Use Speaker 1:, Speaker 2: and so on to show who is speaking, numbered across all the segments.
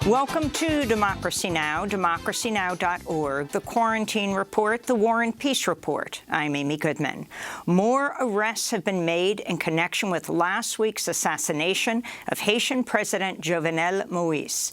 Speaker 1: Welcome to Democracy Now!, democracynow.org, the Quarantine Report, the War and Peace Report. I'm Amy Goodman. More arrests have been made in connection with last week's assassination of Haitian President Jovenel Moïse.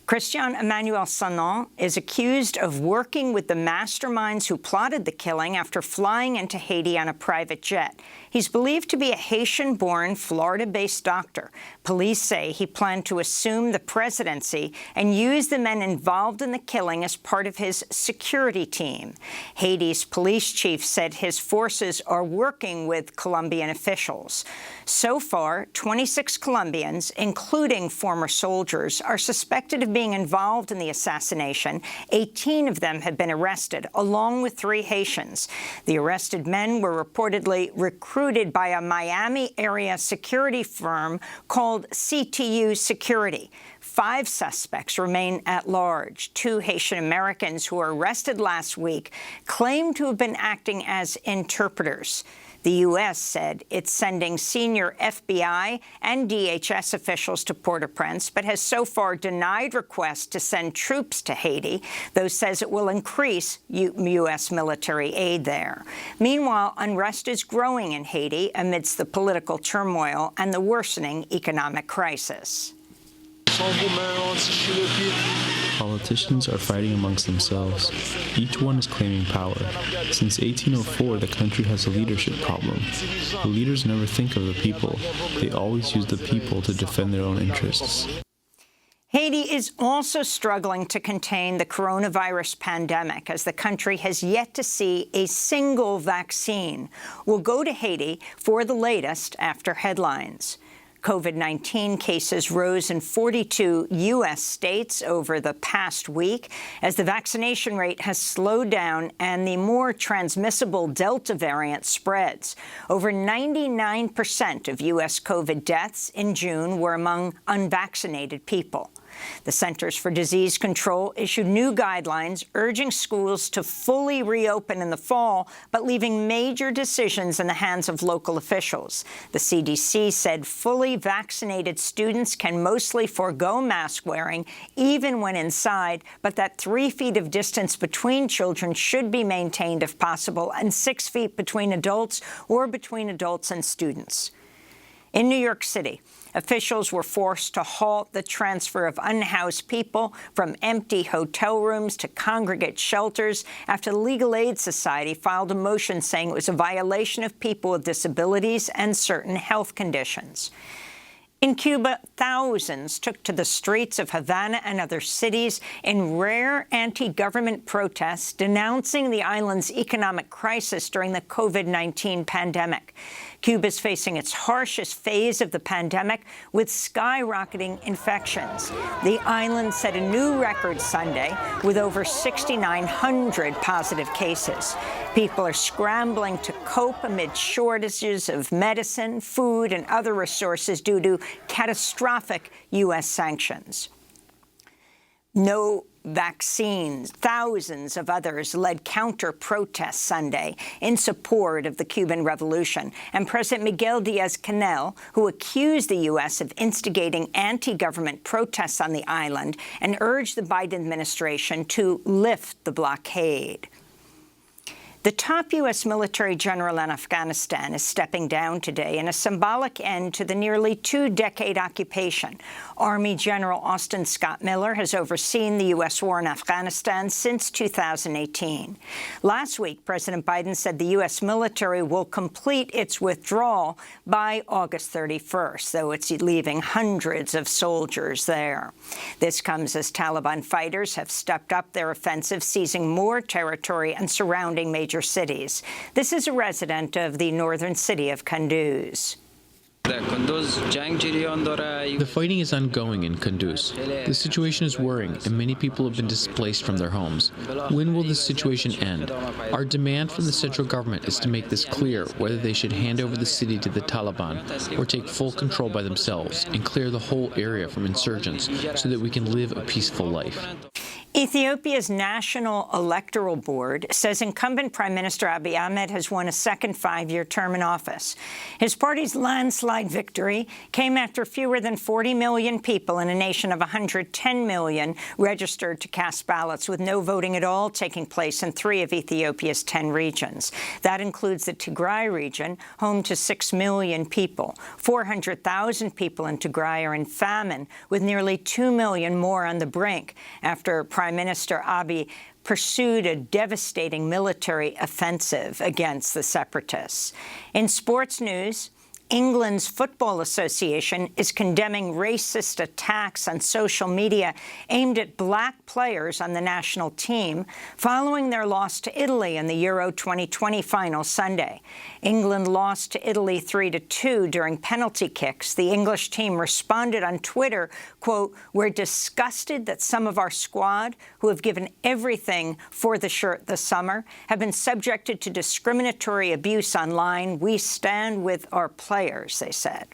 Speaker 1: Christian Emmanuel Sanon is accused of working with the masterminds who plotted the killing after flying into Haiti on a private jet. He's believed to be a Haitian-born, Florida-based doctor. Police say he planned to assume the presidency and use the men involved in the killing as part of his security team. Haiti's police chief said his forces are working with Colombian officials. So far, 26 Colombians, including former soldiers, are suspected of being involved in the assassination. 18 of them have been arrested, along with 3 Haitians. The arrested men were reportedly recruited by a Miami-area security firm called CTU Security. 5 suspects remain at large. 2 Haitian Americans who were arrested last week claim to have been acting as interpreters. The U.S. said it's sending senior FBI and DHS officials to Port-au-Prince, but has so far denied requests to send troops to Haiti, though says it will increase U.S. military aid there. Meanwhile, unrest is growing in Haiti amidst the political turmoil and the worsening economic crisis.
Speaker 2: Politicians are fighting amongst themselves. Each one is claiming power. Since 1804, the country has a leadership problem. The leaders never think of the people. They always use the people to defend their own interests.
Speaker 1: Haiti is also struggling to contain the coronavirus pandemic, as the country has yet to see a single vaccine. We'll go to Haiti for the latest after headlines. COVID-19 cases rose in 42 U.S. states over the past week as the vaccination rate has slowed down and the more transmissible Delta variant spreads. Over 99% of U.S. COVID deaths in June were among unvaccinated people. The Centers for Disease Control issued new guidelines urging schools to fully reopen in the fall, but leaving major decisions in the hands of local officials. The CDC said fully vaccinated students can mostly forego mask wearing, even when inside, but that 3 feet of distance between children should be maintained if possible, and 6 feet between adults or between adults and students. In New York City, officials were forced to halt the transfer of unhoused people from empty hotel rooms to congregate shelters after the Legal Aid Society filed a motion saying it was a violation of people with disabilities and certain health conditions. In Cuba, thousands took to the streets of Havana and other cities in rare anti-government protests denouncing the island's economic crisis during the COVID-19 pandemic. Cuba is facing its harshest phase of the pandemic with skyrocketing infections. The island set a new record Sunday with over 6,900 positive cases. People are scrambling to cope amid shortages of medicine, food, and other resources due to catastrophic U.S. sanctions. No vaccines. Thousands of others led counter-protests Sunday in support of the Cuban Revolution, and President Miguel Diaz-Canel, who accused the U.S. of instigating anti-government protests on the island and urged the Biden administration to lift the blockade. The top U.S. military general in Afghanistan is stepping down today in a symbolic end to the nearly 2-decade occupation. Army General Austin Scott Miller has overseen the U.S. war in Afghanistan since 2018. Last week, President Biden said the U.S. military will complete its withdrawal by August 31st, though it's leaving hundreds of soldiers there. This comes as Taliban fighters have stepped up their offensive, seizing more territory and surrounding major cities. This is a resident of the northern city of Kunduz.
Speaker 3: The fighting is ongoing in Kunduz. The situation is worrying, and many people have been displaced from their homes. When will this situation end? Our demand from the central government is to make this clear, whether they should hand over the city to the Taliban or take full control by themselves and clear the whole area from insurgents so that we can live a peaceful life.
Speaker 1: Ethiopia's National Electoral Board says incumbent Prime Minister Abiy Ahmed has won a second five-year term in office. His party's landslide victory came after fewer than 40 million people in a nation of 110 million registered to cast ballots, with no voting at all taking place in 3 of Ethiopia's 10 regions. That includes the Tigray region, home to 6 million people. 400,000 people in Tigray are in famine, with nearly 2 million more on the brink after Prime Minister Abiy pursued a devastating military offensive against the separatists. In sports news, England's Football Association is condemning racist attacks on social media aimed at black players on the national team following their loss to Italy in the Euro 2020 final Sunday. England lost to Italy 3-2 during penalty kicks. The English team responded on Twitter, quote, "We're disgusted that some of our squad, who have given everything for the shirt this summer, have been subjected to discriminatory abuse online. We stand with our players," they said.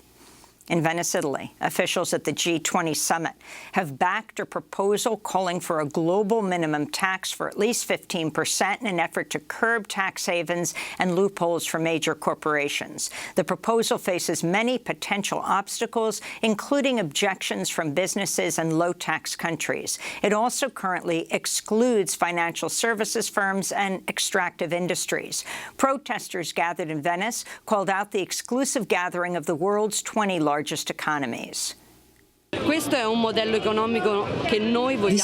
Speaker 1: In Venice, Italy, officials at the G20 summit have backed a proposal calling for a global minimum tax for at least 15% in an effort to curb tax havens and loopholes for major corporations. The proposal faces many potential obstacles, including objections from businesses and low-tax countries. It also currently excludes financial services firms and extractive industries. Protesters gathered in Venice called out the exclusive gathering of the world's 20 largest economies.
Speaker 4: This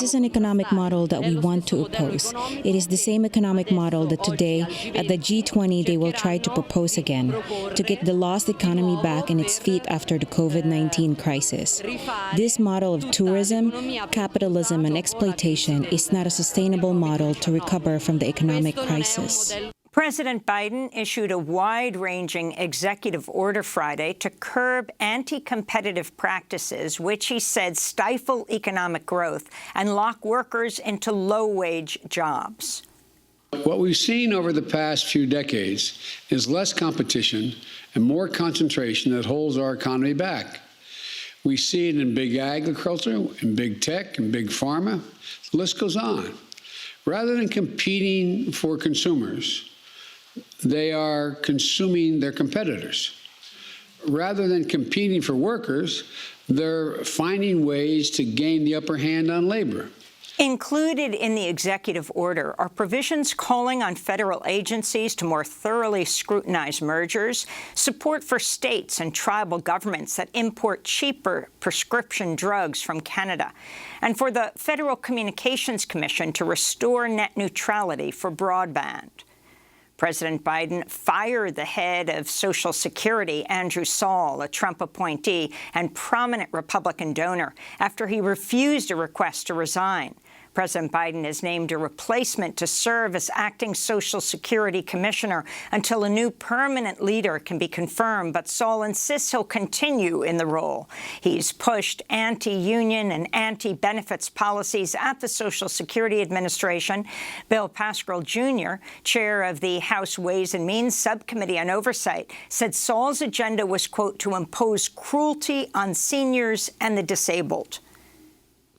Speaker 5: is an economic model that we want to oppose. It is the same economic model that today at the G20 they will try to propose again, to get the lost economy back in its feet after the COVID-19 crisis. This model of tourism, capitalism, and exploitation is not a sustainable model to recover from the economic crisis.
Speaker 1: President Biden issued a wide-ranging executive order Friday to curb anti-competitive practices, which he said stifle economic growth and lock workers into low-wage jobs.
Speaker 6: What we've seen over the past few decades is less competition and more concentration that holds our economy back. We see it in big agriculture, in big tech, in big pharma. The list goes on. Rather than competing for consumers, they are consuming their competitors. Rather than competing for workers, they're finding ways to gain the upper hand on labor.
Speaker 1: Included in the executive order are provisions calling on federal agencies to more thoroughly scrutinize mergers, support for states and tribal governments that import cheaper prescription drugs from Canada, and for the Federal Communications Commission to restore net neutrality for broadband. President Biden fired the head of Social Security, Andrew Saul, a Trump appointee and prominent Republican donor, after he refused a request to resign. President Biden has named a replacement to serve as acting Social Security Commissioner until a new permanent leader can be confirmed, but Saul insists he'll continue in the role. He's pushed anti-union and anti-benefits policies at the Social Security Administration. Bill Pascrell, Jr., chair of the House Ways and Means Subcommittee on Oversight, said Saul's agenda was, quote, to impose cruelty on seniors and the disabled.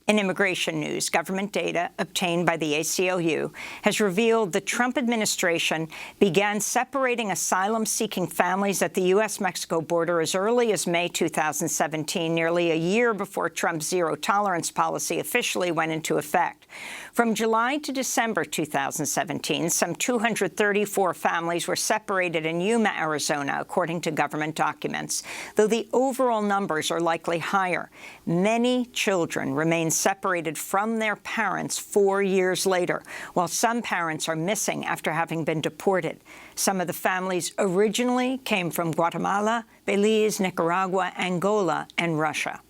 Speaker 1: In immigration news, government data obtained by the ACLU has revealed the Trump administration began separating asylum-seeking families at the U.S.-Mexico border as early as May 2017, nearly a year before Trump's zero-tolerance policy officially went into effect. From July to December 2017, some 234 families were separated in Yuma, Arizona, according to government documents, though the overall numbers are likely higher. Many children remain separated from their parents 4 years later, while some parents are missing after having been deported. Some of the families originally came from Guatemala, Belize, Nicaragua, Angola, and Russia.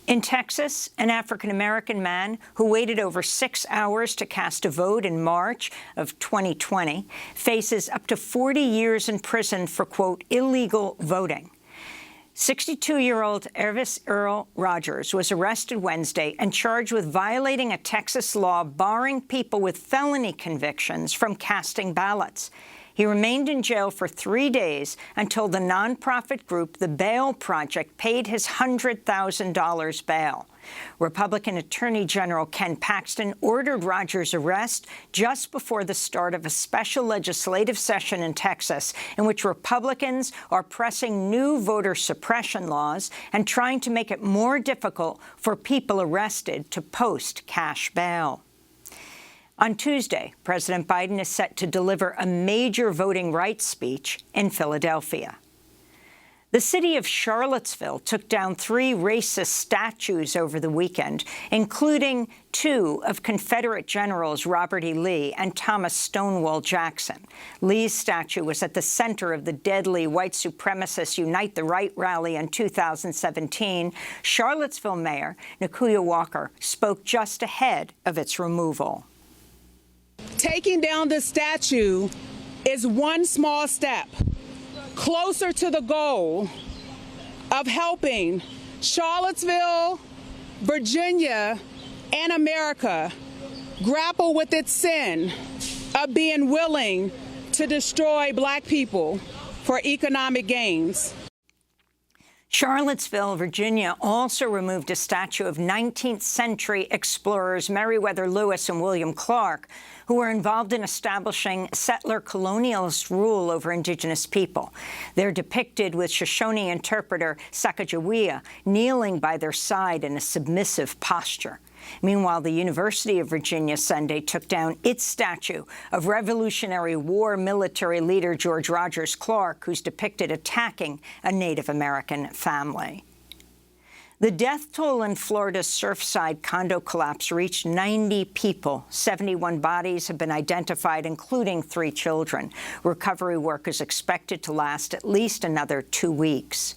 Speaker 1: In Texas, an African-American man who waited over 6 hours to cast a vote in March of 2020 faces up to 40 years in prison for, quote, illegal voting. 62-year-old Ervis Earl Rogers was arrested Wednesday and charged with violating a Texas law barring people with felony convictions from casting ballots. He remained in jail for 3 days until the nonprofit group The Bail Project paid his $100,000 bail. Republican Attorney General Ken Paxton ordered Rogers' arrest just before the start of a special legislative session in Texas in which Republicans are pressing new voter suppression laws and trying to make it more difficult for people arrested to post cash bail. On Tuesday, President Biden is set to deliver a major voting rights speech in Philadelphia. The city of Charlottesville took down 3 racist statues over the weekend, including 2 of Confederate generals Robert E. Lee and Thomas Stonewall Jackson. Lee's statue was at the center of the deadly white supremacist Unite the Right rally in 2017. Charlottesville Mayor Nakuya Walker spoke just ahead of its removal.
Speaker 4: Taking down the statue is one small step closer to the goal of helping Charlottesville, Virginia, and America grapple with its sin of being willing to destroy Black people for economic gains.
Speaker 1: Charlottesville, Virginia also removed a statue of 19th century explorers Meriwether Lewis and William Clark, who were involved in establishing settler colonialist rule over indigenous people. They're depicted with Shoshone interpreter Sacagawea kneeling by their side in a submissive posture. Meanwhile, the University of Virginia Sunday took down its statue of Revolutionary War military leader George Rogers Clark, who's depicted attacking a Native American family. The death toll in Florida's Surfside condo collapse reached 90 people. 71 bodies have been identified, including 3 children. Recovery work is expected to last at least another 2 weeks.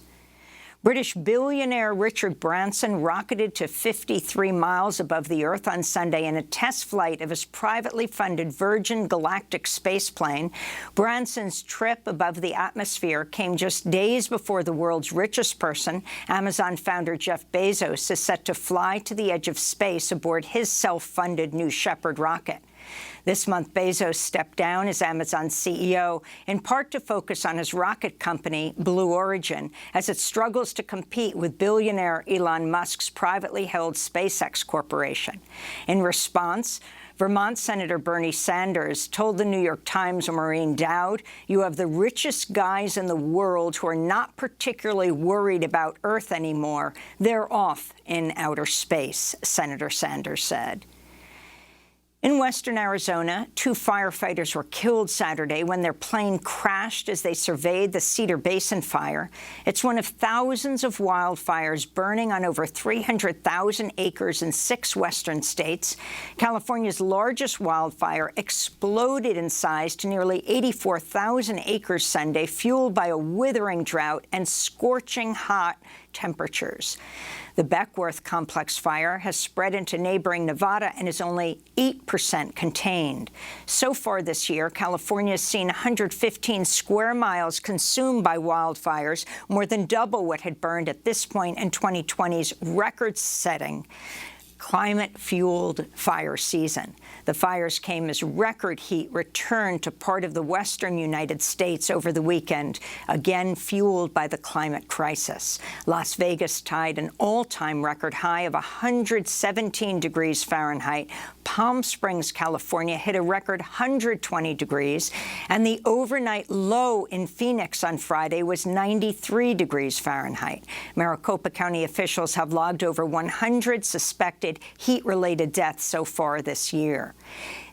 Speaker 1: British billionaire Richard Branson rocketed to 53 miles above the Earth on Sunday in a test flight of his privately funded Virgin Galactic spaceplane. Branson's trip above the atmosphere came just days before the world's richest person, Amazon founder Jeff Bezos, is set to fly to the edge of space aboard his self-funded New Shepard rocket. This month, Bezos stepped down as Amazon's CEO, in part to focus on his rocket company, Blue Origin, as it struggles to compete with billionaire Elon Musk's privately held SpaceX corporation. In response, Vermont Senator Bernie Sanders told the New York Times and Maureen Dowd, "You have the richest guys in the world who are not particularly worried about Earth anymore. They're off in outer space," Senator Sanders said. In western Arizona, 2 firefighters were killed Saturday when their plane crashed as they surveyed the Cedar Basin fire. It's one of thousands of wildfires burning on over 300,000 acres in 6 western states. California's largest wildfire exploded in size to nearly 84,000 acres Sunday, fueled by a withering drought and scorching hot temperatures. The Beckworth complex fire has spread into neighboring Nevada and is only 8% contained. So far this year, California has seen 115 square miles consumed by wildfires, more than double what had burned at this point in 2020's record-setting climate-fueled fire season. The fires came as record heat returned to part of the western United States over the weekend, again fueled by the climate crisis. Las Vegas tied an all-time record high of 117 degrees Fahrenheit. Palm Springs, California hit a record 120 degrees, and the overnight low in Phoenix on Friday was 93 degrees Fahrenheit. Maricopa County officials have logged over 100 suspected heat-related deaths so far this year.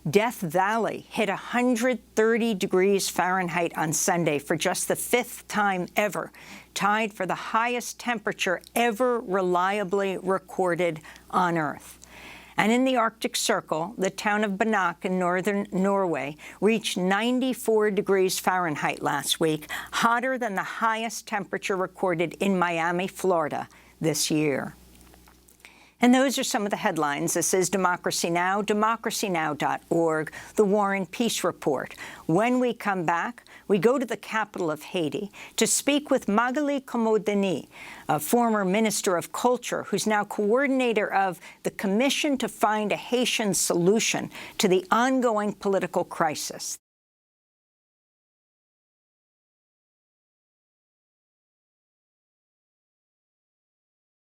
Speaker 1: Death Valley hit 130 degrees Fahrenheit on Sunday for just the 5th time ever, tied for the highest temperature ever reliably recorded on Earth. And in the Arctic Circle, the town of Banak in northern Norway reached 94 degrees Fahrenheit last week, hotter than the highest temperature recorded in Miami, Florida this year. And those are some of the headlines. This is Democracy Now!, democracynow.org, The War and Peace Report. When we come back, we go to the capital of Haiti to speak with Magali Komodeni, a former Minister of Culture who's now coordinator of the Commission to Find a Haitian Solution to the ongoing political crisis.